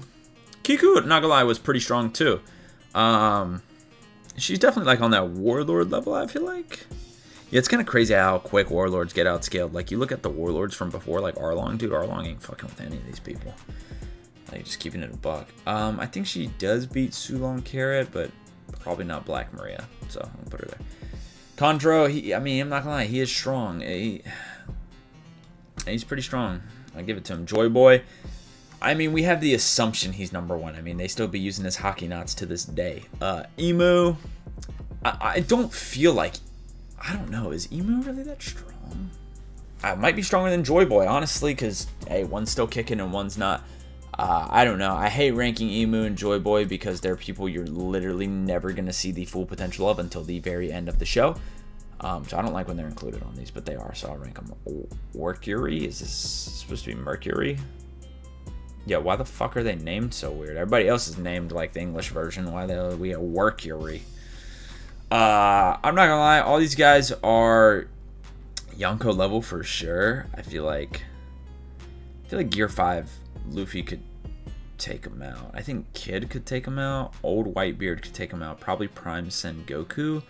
not gonna lie, was pretty strong, too. She's definitely, like, on that Warlord level, I feel like. Yeah, it's kind of crazy how quick Warlords get outscaled. Like, you look at the Warlords from before, like Arlong. Dude, Arlong ain't fucking with any of these people. Like, just keeping it a buck. I think she does beat Sulong Carrot, but probably not Black Maria. So, I'll put her there. Kondro, I mean, I'm not gonna lie, he is strong. He's pretty strong. I'll give it to him. Joy Boy, I mean, we have the assumption he's #1. I mean, they still be using his hockey knots to this day. Emu, I don't feel like... I don't know. Is Emu really that strong? I might be stronger than Joy Boy, honestly, because, hey, one's still kicking and one's not. I don't know. I hate ranking Emu and Joy Boy because they're people you're literally never going to see the full potential of until the very end of the show. So I don't like when they're included on these, but they are, so I'll rank them. Mercury? Is this supposed to be Mercury? Yeah, why the fuck are they named so weird? Everybody else is named like the English version. Why the hell are we a Mercury? I'm not gonna lie, all these guys are Yonko level for sure. I feel like Gear 5 Luffy could take him out. I think Kid could take him out. Old Whitebeard could take him out. Probably Prime Sengoku.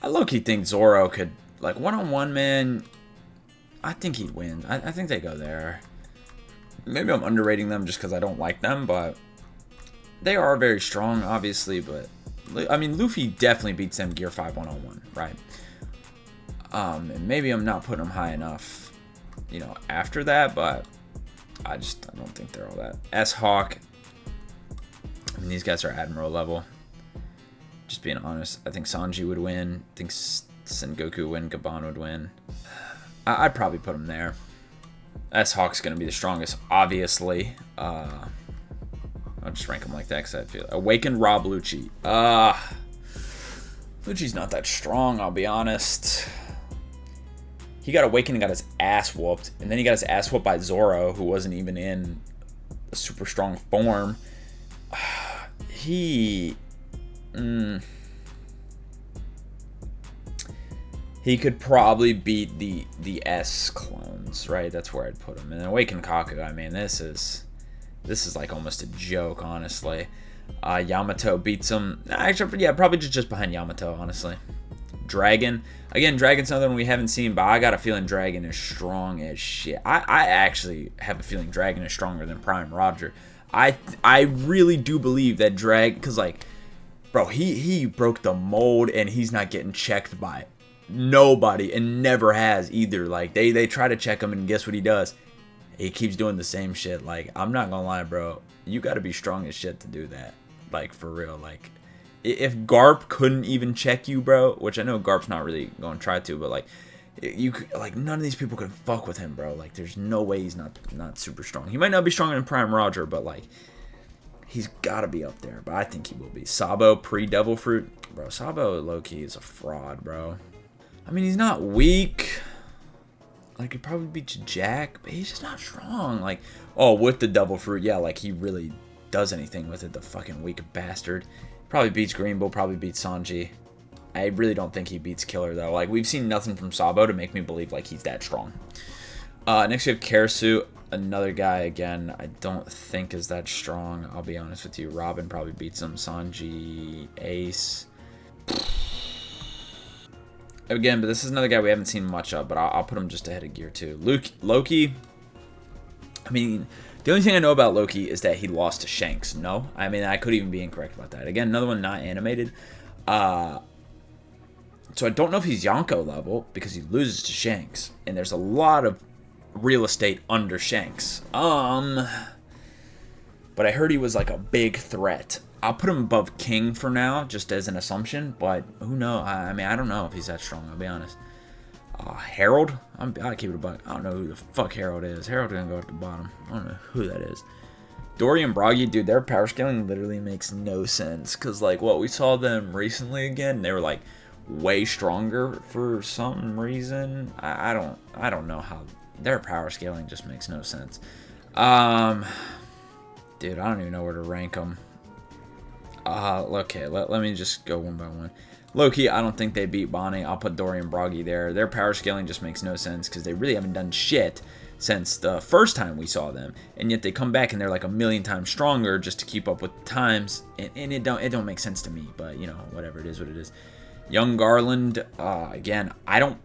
I low-key think Zoro could, like, one-on-one, man. I think he'd win. I think they go there. Maybe I'm underrating them just because I don't like them, but they are very strong, obviously, but I mean, Luffy definitely beats them Gear 5 101, right? And maybe I'm not putting them high enough, you know, after that, but I don't think they're all that. S-Hawk, I mean, these guys are Admiral level. Just being honest, I think Sanji would win. I think Sengoku would win. Gaban would win. I'd probably put him there. S-Hawk's going to be the strongest, obviously. I'll just rank him like that because I feel... Awakened Rob Lucci. Lucci's not that strong, I'll be honest. He got awakened and got his ass whooped. And then he got his ass whooped by Zoro, who wasn't even in a super strong form. He could probably beat the S clones, right? That's where I'd put him. And then Awakened Kaku, I mean, this is like almost a joke, honestly. Yamato beats him. Actually, yeah, probably just behind Yamato, honestly. Dragon. Again, Dragon's another one we haven't seen, but I got a feeling Dragon is strong as shit. I actually have a feeling Dragon is stronger than Prime Roger. I really do believe that because, like, bro, he broke the mold, and he's not getting checked by nobody, and never has either. Like, they try to check him, and guess what he does? He keeps doing the same shit. Like, I'm not gonna lie, bro. You gotta be strong as shit to do that. Like, for real. Like, if Garp couldn't even check you, bro, which I know Garp's not really gonna try to, but, like, none of these people can fuck with him, bro. Like, there's no way he's not super strong. He might not be stronger than Prime Roger, but, like, he's gotta be up there. But I think he will be. Sabo, pre-Devil Fruit. Bro, Sabo, low-key, is a fraud, bro. I mean, he's not weak. Like, he probably beats Jack, but he's just not strong. Like, oh, with the Devil Fruit, yeah, like, he really does anything with it, the fucking weak bastard. Probably beats Green Bull, probably beats Sanji. I really don't think he beats Killer, though. Like, we've seen nothing from Sabo to make me believe, like, he's that strong. Next we have Karasu, another guy, again, I don't think is that strong. I'll be honest with you. Robin probably beats him. Sanji, Ace. Again, but this is another guy we haven't seen much of, but I'll put him just ahead of Gear 2. Loki, I mean, the only thing I know about Loki is that he lost to Shanks. No? I mean, I could even be incorrect about that. Again, another one not animated. So I don't know if he's Yonko level because he loses to Shanks. And there's a lot of real estate under Shanks. But I heard he was like a big threat. I'll put him above King for now, just as an assumption. But who knows? I mean, I don't know if he's that strong. I'll be honest. Harold? I'll keep it a buck. I don't know who the fuck Harold is. Harold's gonna go at the bottom. I don't know who that is. Dory and Broggy, dude, their power scaling literally makes no sense. Because, like, what we saw them recently again, they were, like, way stronger for some reason. I don't know how. Their power scaling just makes no sense. Dude, I don't even know where to rank them. Okay, let me just go one by one. Low-key, I don't think they beat Bonnie. I'll put Dory and Broggy there. Their power scaling just makes no sense because they really haven't done shit since the first time we saw them. And yet they come back and they're like a million times stronger just to keep up with the times. And it don't make sense to me. But, you know, whatever. It is what it is. Young Garland, again, I don't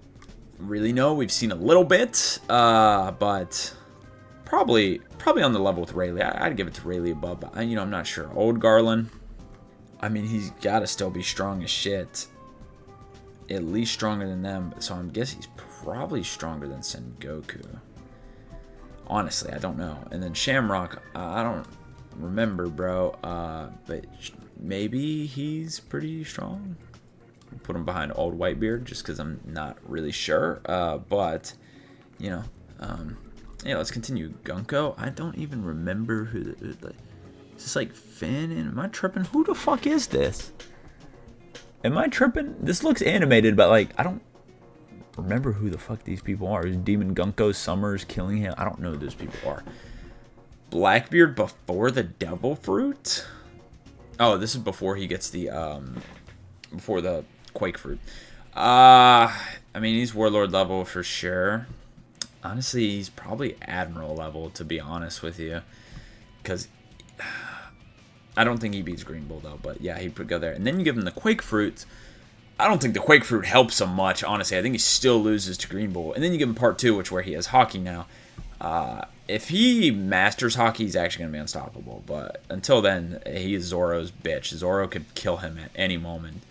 really know. We've seen a little bit. But probably on the level with Rayleigh. I'd give it to Rayleigh above. But, you know, I'm not sure. Old Garland. I mean, he's got to still be strong as shit. At least stronger than them. So I'm guessing he's probably stronger than Sengoku. Honestly, I don't know. And then Shamrock, I don't remember, bro. But maybe he's pretty strong. I'll put him behind Old Whitebeard just because I'm not really sure. But, you know. Yeah, let's continue. Gunko, I don't even remember who the is this like Finn? Am I tripping? Who the fuck is this? Am I tripping? This looks animated, but like I don't remember who the fuck these people are. Is Demon Gunko, Summers, Killingham? I don't know who those people are. Blackbeard before the Devil Fruit? Oh, this is before he gets the before the Quake Fruit. I mean he's Warlord level for sure. Honestly, he's probably Admiral level to be honest with you, because I don't think he beats Green Bull, though. But, yeah, he would go there. And then you give him the Quake Fruit. I don't think the Quake Fruit helps him much, honestly. I think he still loses to Green Bull. And then you give him Part 2, where he has Hockey now. If he masters Hockey, he's actually going to be unstoppable. But until then, he is Zoro's bitch. Zoro could kill him at any moment.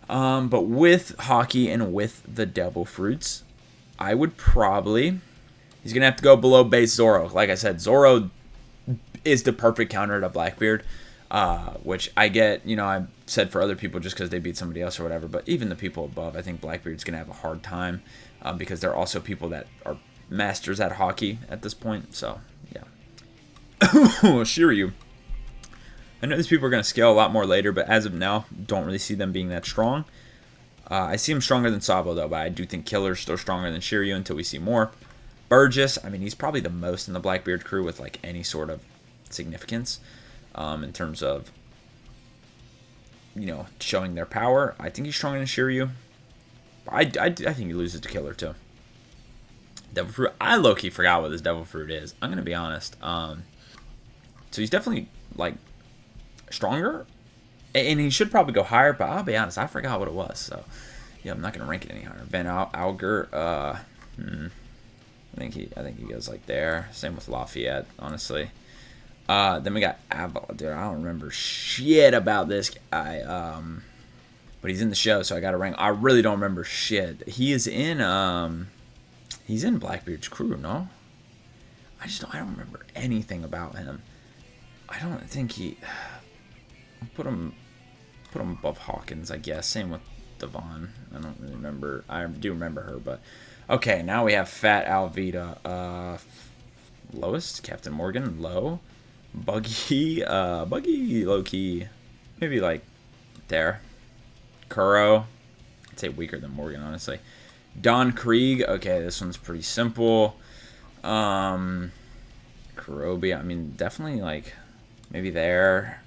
But with Hockey and with the Devil Fruits, I would probably... He's going to have to go below base Zoro. Like I said, Zoro is the perfect counter to Blackbeard. Which I get, you know, I've said for other people just because they beat somebody else or whatever, but even the people above, I think Blackbeard's going to have a hard time because there are also people that are masters at Hockey at this point, so, yeah. Shiryu. I know these people are going to scale a lot more later, but as of now, don't really see them being that strong. I see him stronger than Sabo, though, but I do think Killer's still stronger than Shiryu until we see more. Burgess, I mean, he's probably the most in the Blackbeard crew with, like, any sort of significance. In terms of, you know, showing their power. I think he's stronger than Shiryu. I think he loses to Killer, too. Devil Fruit. I low-key forgot what this Devil Fruit is. I'm going to be honest. So he's definitely, like, stronger. And he should probably go higher, but I'll be honest, I forgot what it was. So, yeah, I'm not going to rank it any higher. Van Alger, I think he goes, like, there. Same with Lafayette, honestly. Then we got Aval. Dude, I don't remember shit about this guy. But he's in the show, so I got to rank. I really don't remember shit. He is in he's in Blackbeard's crew, no? I don't remember anything about him. I don't think he. I'll put him above Hawkins, I guess. Same with Devon. I don't really remember. I do remember her, but okay. Now we have Fat Alvida. Lowest Captain Morgan, low. Buggy low-key, maybe like there. Kuro, I'd say weaker than Morgan, honestly. Don Krieg, okay, this one's pretty simple. Kurobi, I mean, definitely like maybe there.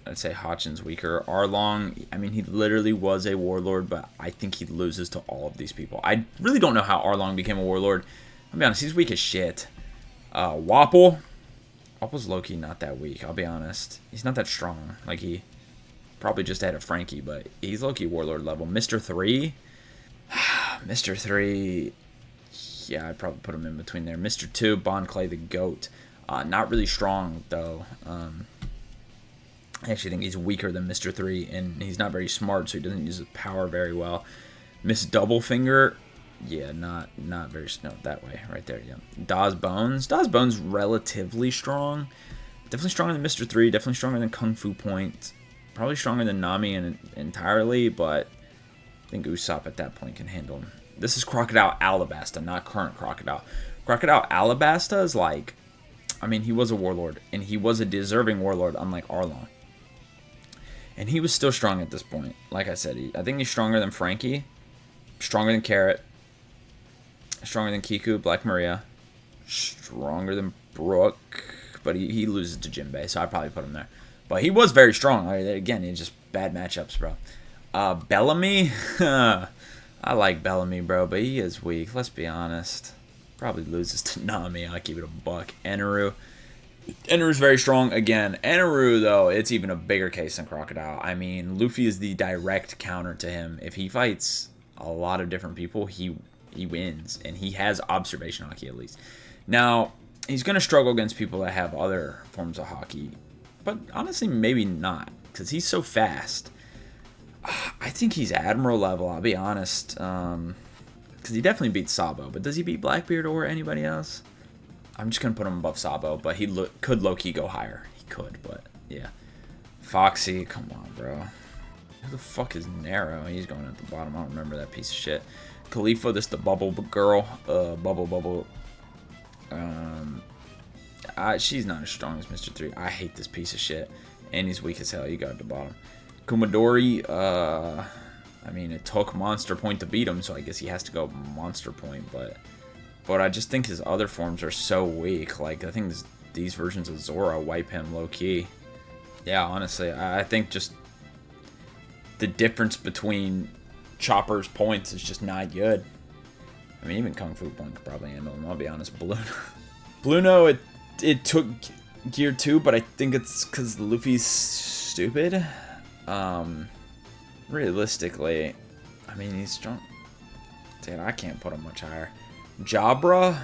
I'd say Hotchin's weaker. Arlong, I mean, he literally was a warlord, but I think he loses to all of these people. I really don't know how Arlong became a warlord. I'll be honest, he's weak as shit. Wapple. Wapple's low-key not that weak, I'll be honest. He's not that strong. Like, he probably just ahead of Franky, but he's low-key warlord level. Mr. 3. Mr. 3. Yeah, I'd probably put him in between there. Mr. 2, Bond Clay the Goat. Not really strong, though. I actually think he's weaker than Mr. 3, and he's not very smart, so he doesn't use his power very well. Miss Doublefinger. Yeah, not very, no, that way, right there, yeah. Dawes Bones. Relatively strong. Definitely stronger than Mr. 3, definitely stronger than Kung Fu Point. Probably stronger than Nami entirely, but I think Usopp at that point can handle him. This is Crocodile Alabasta, not current Crocodile. Crocodile Alabasta is like, I mean, he was a warlord, and he was a deserving warlord, unlike Arlong. And he was still strong at this point. Like I said, I think he's stronger than Franky, stronger than Carrot, stronger than Kiku, Black Maria, stronger than Brook, but he loses to Jimbe, so I'd probably put him there. But he was very strong. Again, it's just bad matchups, bro. Bellamy, I like Bellamy, bro, but he is weak. Let's be honest. Probably loses to Nami. I'll keep it a buck. Eneru. Eneru's very strong. Again, Eneru, though, it's even a bigger case than Crocodile. I mean, Luffy is the direct counter to him. If he fights a lot of different people, he wins. And he has observation haki, at least. Now, he's going to struggle against people that have other forms of haki. But honestly, maybe not. Because he's so fast. I think he's Admiral level, I'll be honest. Because he definitely beats Sabo. But does he beat Blackbeard or anybody else? I'm just going to put him above Sabo. But he could low-key go higher. He could, but yeah. Foxy, come on, bro. Who the fuck is Nero? He's going at the bottom. I don't remember that piece of shit. Khalifa, this the bubble girl. Bubble. She's not as strong as Mr. 3. I hate this piece of shit. And he's weak as hell. You got at the bottom. Kumadori, I mean, it took Monster Point to beat him, so I guess he has to go Monster Point, but I just think his other forms are so weak. Like, I think these versions of Zoro wipe him low-key. Yeah, honestly, I think just the difference between Chopper's points is just not good. I mean, even Kung Fu Point could probably handle him, I'll be honest. Bluno, it took Gear 2, but I think it's because Luffy's stupid. Realistically, I mean, he's strong. Dude, I can't put him much higher. Jabra,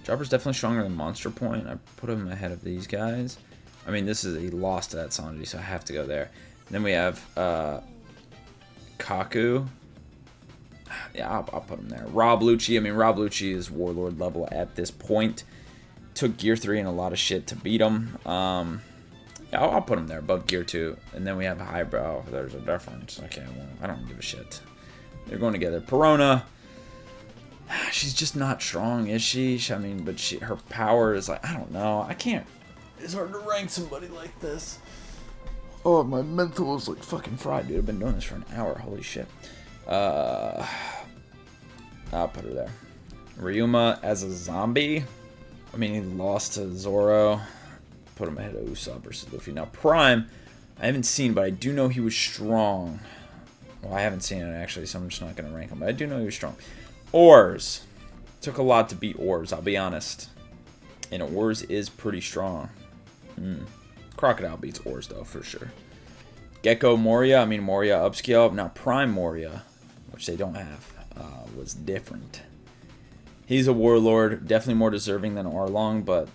Jabra's definitely stronger than Monster Point. I put him ahead of these guys. I mean, he lost to that Sanji, so I have to go there. And then we have Kaku. Yeah, I'll put him there. Rob Lucci. I mean, Rob Lucci is Warlord level at this point. Took Gear 3 and a lot of shit to beat him. Yeah, I'll put him there above Gear 2. And then we have Highbrow. There's a difference. Okay, well, I don't give a shit. They're going together. Perona. She's just not strong, is she? I mean, but her power is like, I don't know. I can't. It's hard to rank somebody like this. Oh, my mental is like fucking fried, dude. I've been doing this for an hour. Holy shit. I'll put her there. Ryuma as a zombie. I mean, he lost to Zoro. Put him ahead of Usopp versus Luffy. Now, Prime, I haven't seen, but I do know he was strong. Well, I haven't seen it, actually, so I'm just not going to rank him. But I do know he was strong. Oars. Took a lot to beat Oars, I'll be honest. And Oars is pretty strong. Crocodile beats Oars, though, for sure. Gecko Moria. I mean, Moria upscale. Now, Prime Moria, which they don't have, was different. He's a warlord. Definitely more deserving than Arlong, but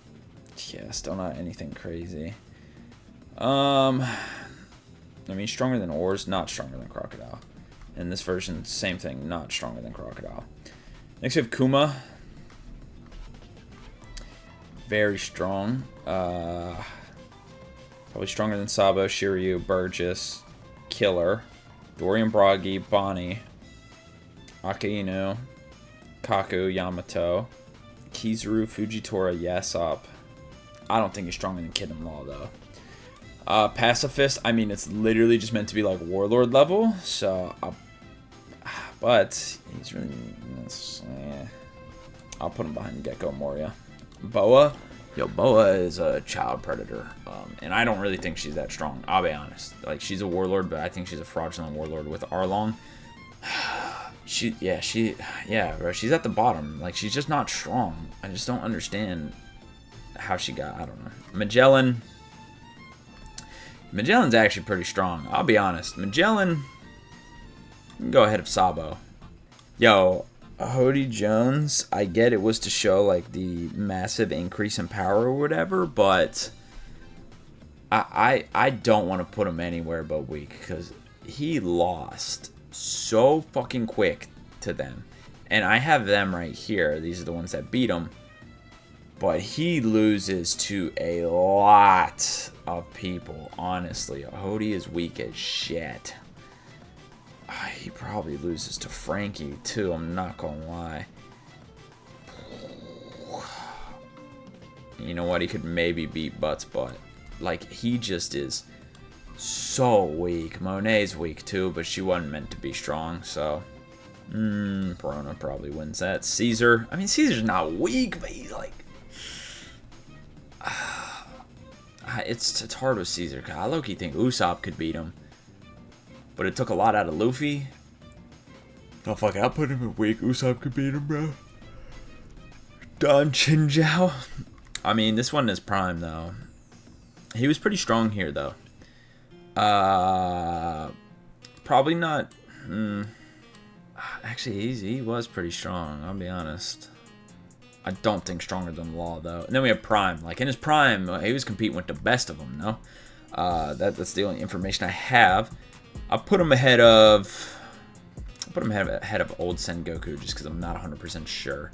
yeah, still not anything crazy. I mean, stronger than Oars, not stronger than Crocodile. In this version, same thing, not stronger than Crocodile. Next we have Kuma. Very strong. Probably stronger than Sabo, Shiryu, Burgess, Killer, Dorian Bragi, Bonnie, Akainu, Kaku, Yamato, Kizaru, Fujitora, Yasop. I don't think he's stronger than Kid and Law, though. Pacifist, I mean, it's literally just meant to be like Warlord level, so but he's really, I'll put him behind Gecko Moria. Boa, Boa is a child predator, and I don't really think she's that strong, I'll be honest. Like, she's a warlord, but I think she's a fraudulent warlord with Arlong. Bro, she's at the bottom. Like, she's just not strong. I just don't understand how she got, I don't know. Magellan's actually pretty strong, I'll be honest. Magellan can go ahead of Sabo. Yo, Hody Jones, I get it was to show like the massive increase in power or whatever, but I don't want to put him anywhere but weak, because he lost so fucking quick to them. And I have them right here. These are the ones that beat him. But he loses to a lot of people, honestly. Hody is weak as shit. He probably loses to Franky, too. I'm not going to lie. You know what? He could maybe beat Butt's butt. Like, he just is so weak. Monet's weak, too, but she wasn't meant to be strong, so... Perona probably wins that. Caesar. I mean, Caesar's not weak, but he's like... It's hard with Caesar. I low-key think Usopp could beat him. But it took a lot out of Luffy. Oh, fuck it. I'll put him in weak. Usopp could beat him, bro. Don Chinjiao. I mean, this one is prime, though. He was pretty strong here, though. Probably not... Actually, he was pretty strong, I'll be honest. I don't think stronger than Law, though. And then we have Prime. Like, in his prime, he was competing with the best of them, no? That's the only information I have. I'll put him ahead of... ahead of old Sengoku, just because I'm not 100% sure.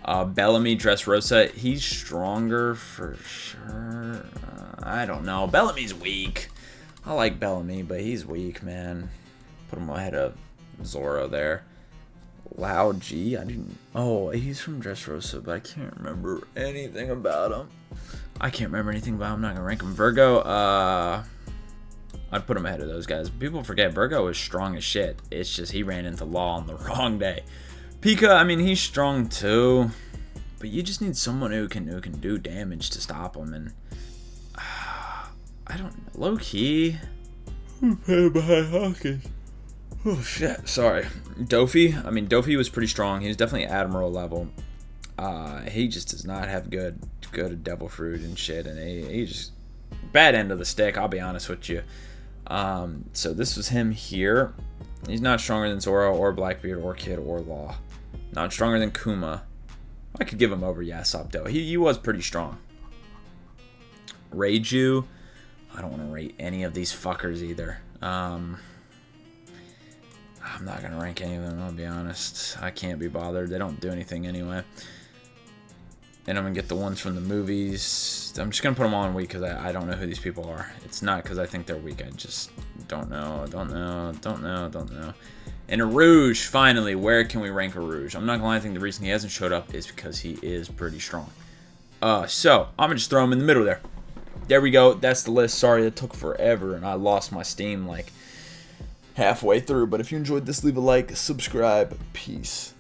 Bellamy, Dressrosa, he's stronger for sure. I don't know. Bellamy's weak. I like Bellamy, but he's weak, man. Put him ahead of Zoro there. Lao G, I didn't... Oh, he's from Dressrosa, but I can't remember anything about him. I'm not gonna rank him. Virgo, I'd put him ahead of those guys. People forget Virgo is strong as shit. It's just he ran into Law on the wrong day. Pika, I mean, he's strong too, but you just need someone who can do damage to stop him. And I don't know, low key. Who's playing behind Hawkins? Oh shit, sorry. Dofi, I mean, Dofi was pretty strong. He was definitely Admiral level. He just does not have good devil fruit and shit, and he just bad end of the stick. I'll be honest with you. So this was him here. He's not stronger than Zoro or Blackbeard or Kid or Law. Not stronger than Kuma. I could give him over Usopp though. He was pretty strong. Reiju, I don't want to rate any of these fuckers either. I'm not going to rank any of them, I'll be honest. I can't be bothered. They don't do anything anyway. And I'm going to get the ones from the movies. I'm just going to put them all in weak because I don't know who these people are. It's not because I think they're weak. I just don't know. And a Rouge, finally. Where can we rank a Rouge? I'm not going to lie. I think the reason he hasn't showed up is because he is pretty strong. So, I'm going to just throw him in the middle there. There we go. That's the list. Sorry, it took forever and I lost my steam like halfway through. But if you enjoyed this, leave a like, subscribe. Peace.